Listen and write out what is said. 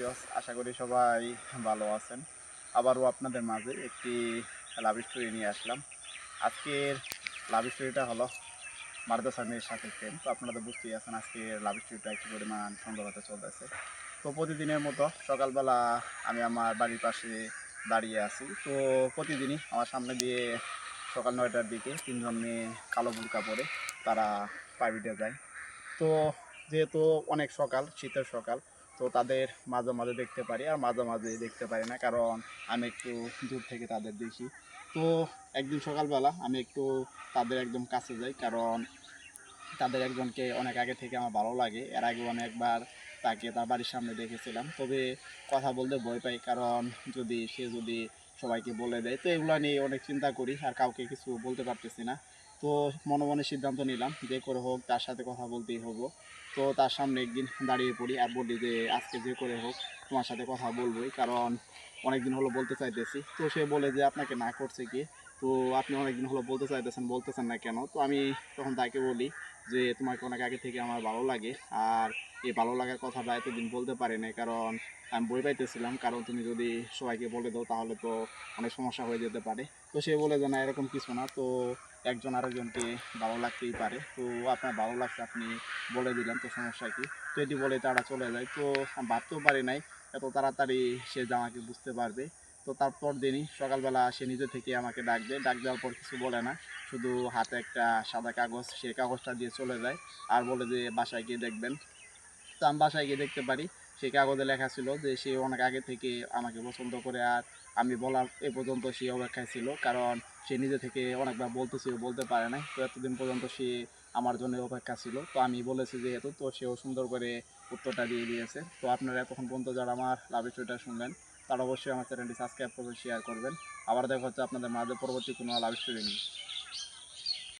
Viewers, আশা করি সবাই ভালো আছেন। আবারও আপনাদের মাঝে একটি লাভ স্টোরি নিয়ে আসলাম। আজকের লাভ স্টোরিটা হলো মারদাসা মেয়ের সাথে প্রেম। তো আপনারা তো বুঝতেই আছেন আজকের লাভ স্টোরিটা একটি পরিমাণ সুন্দর হতে চলতেছে। তো প্রতিদিনের মতো সকালবেলা আমি আমার বাড়ির পাশে দাঁড়িয়ে আছি। তো প্রতিদিনই আমার সামনে দিয়ে সকাল 9টার দিকে তিনজন মেয়ে কালো বোরকা পরে তারা প্রাইভেটে যায়। তো যেহেতু অনেক সকাল, শীতের সকাল, তো তাদের মাঝে মাঝে দেখতে পারি আর মাঝে মাঝে দেখতে পারি না, কারণ আমি একটু দূর থেকে তাদের দেখি। তো একদিন সকালবেলা আমি একটু তাদের একদম কাছে যাই, কারণ তাদের একজনকে অনেক আগে থেকে আমার ভালো লাগে। এর আগে অনেকবার তাকে তার বাড়ির সামনে দেখেছিলাম, তবে কথা বলতে ভয় পাই, কারণ সে যদি সবাইকে বলে দেয়, তো এগুলো নিয়ে অনেক চিন্তা করি আর কাউকে কিছু বলতে পারতেছি না। তো মনে মনে সিদ্ধান্ত নিলাম যে করে হোক তার সাথে কথা বলতেই হবো। তো তার সামনে একদিন দাঁড়িয়ে পড়ি আর বলি যে আজকে যে করে হোক তোমার সাথে কথা বলবোই, কারণ অনেক দিন হলো বলতে চাইতেছি। তো সে বলে যে আপনাকে না করছে কি, তো আপনি অনেক দিন হলো বলতে চাইতেছেন, বলতেছেন না কেন? তো আমি তখন তাকে বলি যে তোমাকে অনেক আগে থেকে আমার ভালো লাগে, আর এই ভালো লাগার কথাটা এতদিন বলতে পারি নাই, কারণ আমি বই পাইতেছিলাম, কারণ তুমি যদি সবাইকে বলে দাও তাহলে তো অনেক সমস্যা হয়ে যেতে পারে। তো সে বলে যে না, এরকম কিছু না, তো একজন আরেকজনকে ভালো লাগতেই পারে, তো আপনার ভালো লাগছে আপনি বলে দিলেন, তো সমস্যা কি? তো এটি বলে তারা চলে যায়। তো আমি ভাবতেও পারি নাই এত তাড়াতাড়ি সে আমাকে বুঝতে পারবে। তো তারপর দিনই সকালবেলা সে নিজে থেকে আমাকে ডাক দেওয়ার পর কিছু বলে না, শুধু হাতে একটা সাদা কাগজ, সেই কাগজটা দিয়ে চলে যায় আর বলে যে বাসায় গিয়ে দেখবেন। তো আমি বাসায় গিয়ে দেখতে পারি সেই কাগজে লেখা ছিল যে সে অনেক আগে থেকে আমাকে পছন্দ করে, আর আমি বলার এ পর্যন্ত সে অপেক্ষায় ছিল, কারণ সে নিজে থেকে অনেকবার বলতেছিল, বলতে পারে নাই। তো এতদিন পর্যন্ত সে আমার জন্য অপেক্ষা ছিল। তো আমি বলেছি যেহেতু, তো সেও সুন্দর করে উত্তরটা দিয়ে দিয়েছে। তো আপনারা এতক্ষণ পর্যন্ত যারা আমার লাভ স্টোরিটা শুনলেন, তারা অবশ্যই আমার চ্যানেলটি সাবস্ক্রাইব করবেন, শেয়ার করবেন। আবার দেখা হচ্ছে আপনাদের মাঝে পরবর্তী কোনো লাভ স্টোরি নিয়ে।